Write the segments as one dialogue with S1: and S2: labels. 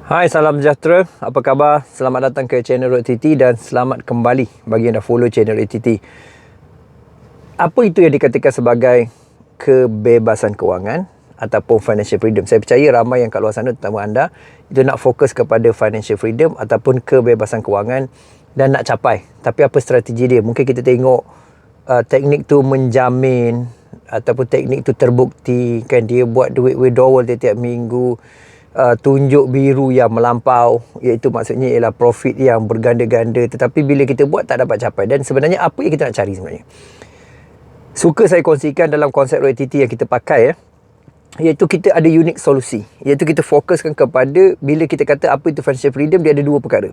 S1: Hai, salam sejahtera. Apa khabar? Selamat datang ke channel ROTT dan selamat kembali bagi yang dah follow channel ROTT. Apa itu yang dikatakan sebagai kebebasan kewangan ataupun financial freedom? Saya percaya ramai yang kat luar sana, terutama anda, itu nak fokus kepada financial freedom ataupun kebebasan kewangan dan nak capai. Tapi apa strategi dia? Mungkin kita tengok teknik tu menjamin ataupun teknik tu terbukti, kan dia buat duit withdrawal tiap-tiap minggu, tunjuk biru yang melampau, iaitu maksudnya ialah profit yang berganda-ganda, tetapi bila kita buat tak dapat capai. Dan sebenarnya apa yang kita nak cari sebenarnya? Suka saya kongsikan dalam konsep ROTT yang kita pakai, iaitu kita ada unik solusi, iaitu kita fokuskan kepada, bila kita kata apa itu financial freedom, dia ada dua perkara.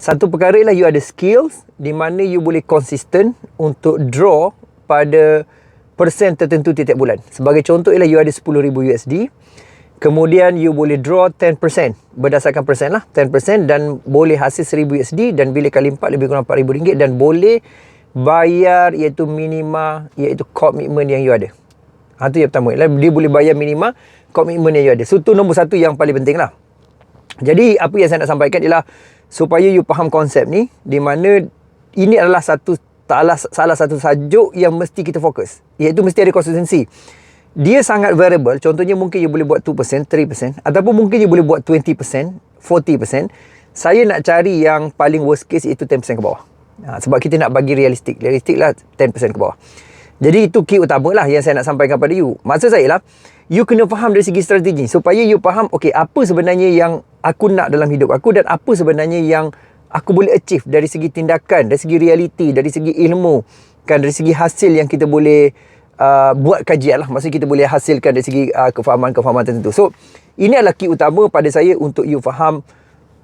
S1: Satu perkara ialah you ada skills di mana you boleh konsisten untuk draw pada persen tertentu tiap bulan. Sebagai contoh ialah you ada 10,000 USD, kemudian you boleh draw 10%, berdasarkan persen lah, 10%, dan boleh hasil 1,000 USD, dan bila kali 4 lebih kurang RM4,000, dan boleh bayar iaitu minima, iaitu komitmen yang you ada. Itu yang pertama, dia boleh bayar minima komitmen yang you ada. So tu nombor satu yang paling penting lah. Jadi apa yang saya nak sampaikan ialah supaya you faham konsep ni, di mana ini adalah salah satu tajuk yang mesti kita fokus, iaitu mesti ada konsistensi. Dia sangat variable. Contohnya mungkin you boleh buat 2%, 3%, ataupun mungkin you boleh buat 20%, 40%. Saya nak cari yang paling worst case, iaitu 10% ke bawah. Sebab kita nak bagi realistik. Realistik lah 10% ke bawah. Jadi itu key utama lah yang saya nak sampaikan pada you. Maksud saya lah, you kena faham dari segi strategi, supaya you faham, okay, apa sebenarnya yang aku nak dalam hidup aku, dan apa sebenarnya yang aku boleh achieve dari segi tindakan, dari segi realiti, dari segi ilmu, kan, dari segi hasil yang kita boleh buat kajian lah. Maksudnya kita boleh hasilkan dari segi kefahaman-kefahaman tertentu. So ini adalah key utama pada saya untuk you faham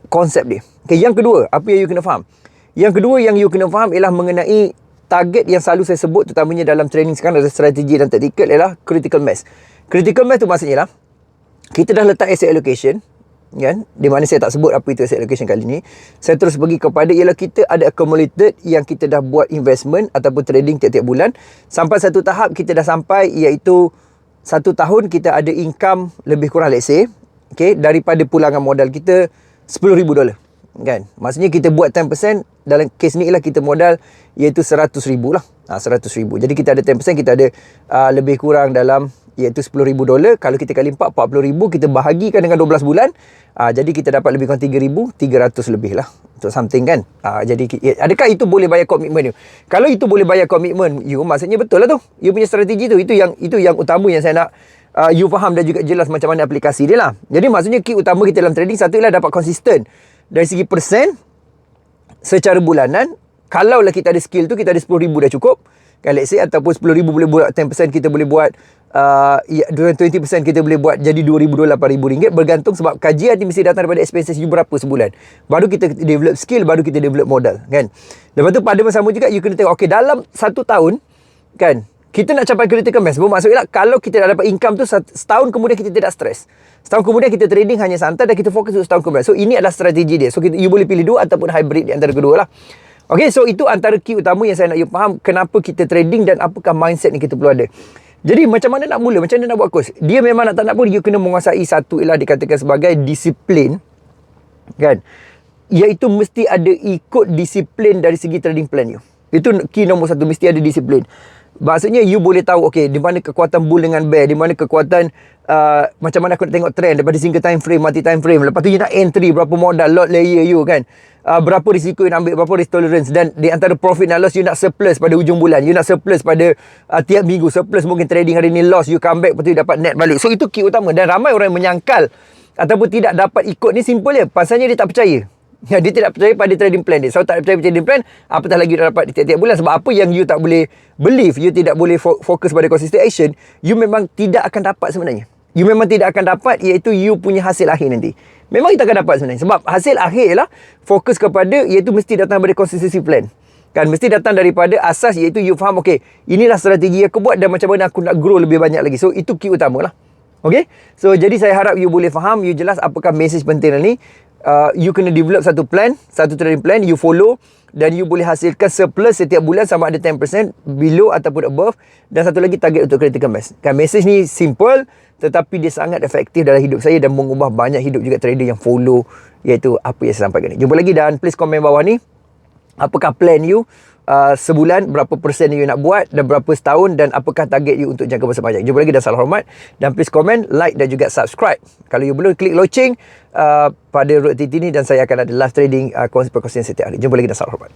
S1: konsep dia. Okay, yang kedua, apa yang you kena faham? Yang kedua yang you kena faham ialah mengenai target yang selalu saya sebut, terutamanya dalam training sekarang, ada strategi dan taktikal, ialah critical mass. Critical mass tu maksudnya lah, kita dah letak asset allocation, kan, di mana saya tak sebut apa itu asset allocation kali ni. Saya terus pergi kepada ialah kita ada accumulated yang kita dah buat investment ataupun trading tiap-tiap bulan, sampai satu tahap kita dah sampai, iaitu 1 tahun kita ada income lebih kurang, let's say, okay, daripada pulangan modal kita $10,000, kan. Maksudnya kita buat 10%, dalam kes ni ialah kita modal iaitu 100,000 lah, 100,000. Jadi kita ada 10%, kita ada lebih kurang dalam iaitu $10,000. Kalau kita kali 4, 40,000, kita bahagikan dengan 12 bulan, jadi kita dapat lebih kurang 3,300 lebih lah untuk something, kan. Jadi adakah itu boleh bayar komitmen you? Kalau itu boleh bayar komitmen you, maksudnya betul lah tu, you punya strategi tu. Itu yang utama yang saya nak you faham, dan juga jelas macam mana aplikasi dia lah. Jadi maksudnya key utama kita dalam trading, satu ialah dapat konsisten dari segi persen secara bulanan. Kalaulah kita ada skill tu, kita ada 10,000 dah cukup, kan, let's say, ataupun 10,000 boleh buat 10%, kita boleh buat 20% kita boleh buat jadi $2,000, $8,000, bergantung, sebab kajian ni mesti datang daripada expenses you berapa sebulan. Baru kita develop skill, baru kita develop modal, kan. Lepas tu pada masa sama juga you kena tengok, okay, dalam 1 tahun, kan, kita nak capai critical mass. Maksudnya kalau kita dah dapat income tu, setahun kemudian kita tidak stres. Setahun kemudian kita trading hanya santai, dan kita fokus untuk setahun kemudian. So ini adalah strategi dia. So you boleh pilih dua ataupun hybrid di antara kedua lah. Okay, so itu antara key utama yang saya nak you faham, kenapa kita trading dan apakah mindset yang kita perlu ada. Jadi macam mana nak mula, macam mana nak buat course? Dia memang nak tak nak pun, you kena menguasai satu, ialah dikatakan sebagai disiplin, kan. Iaitu mesti ada ikut disiplin dari segi trading plan you. Itu key nombor satu, mesti ada disiplin. Maksudnya you boleh tahu, okay, di mana kekuatan bull dengan bear, di mana kekuatan macam mana aku nak tengok trend daripada single time frame, multi time frame. Lepas tu you nak entry, berapa modal, lot layer you, kan, berapa risiko you nak ambil, berapa risk tolerance, dan di antara profit dan loss you nak surplus pada hujung bulan, you nak surplus pada tiap minggu, surplus mungkin trading hari ni loss, you come back, lepas tu you dapat net balik. So itu key utama, dan ramai orang yang menyangkal ataupun tidak dapat ikut ni simple je, pasalnya dia tak percaya. Dia tidak percaya pada trading plan dia. So tak percaya pada trading plan, apatah lagi dia dapat tiap-tiap bulan. Sebab apa yang you tak boleh believe, you tidak boleh fokus pada consistent action, you memang tidak akan dapat sebenarnya. You memang tidak akan dapat, iaitu you punya hasil akhir nanti. Memang kita akan dapat sebenarnya. Sebab hasil akhir lah fokus kepada, iaitu mesti datang daripada consistency plan, kan, mesti datang daripada asas, iaitu you faham, okay, inilah strategi yang aku buat dan macam mana aku nak grow lebih banyak lagi. So itu key utama lah. Okay, so jadi saya harap you boleh faham, you jelas apakah message penting ni. you kena develop satu plan, satu trading plan, you follow, dan you boleh hasilkan surplus setiap bulan sama ada 10% below ataupun above. Dan satu lagi, target untuk critical mass. Kan message ni simple, tetapi dia sangat efektif dalam hidup saya dan mengubah banyak hidup juga trader yang follow, iaitu apa yang saya sampaikan ni. Jumpa lagi, dan please komen bawah ni, apakah plan you sebulan, berapa persen you nak buat, dan berapa setahun, dan apakah target you untuk jangka masa panjang. Jumpa lagi, dan salam hormat. Dan please komen, like dan juga subscribe. Kalau you belum, klik loceng pada Road TT ni, dan saya akan ada live trading perkongsian setiap hari. Jumpa lagi, dan salam hormat.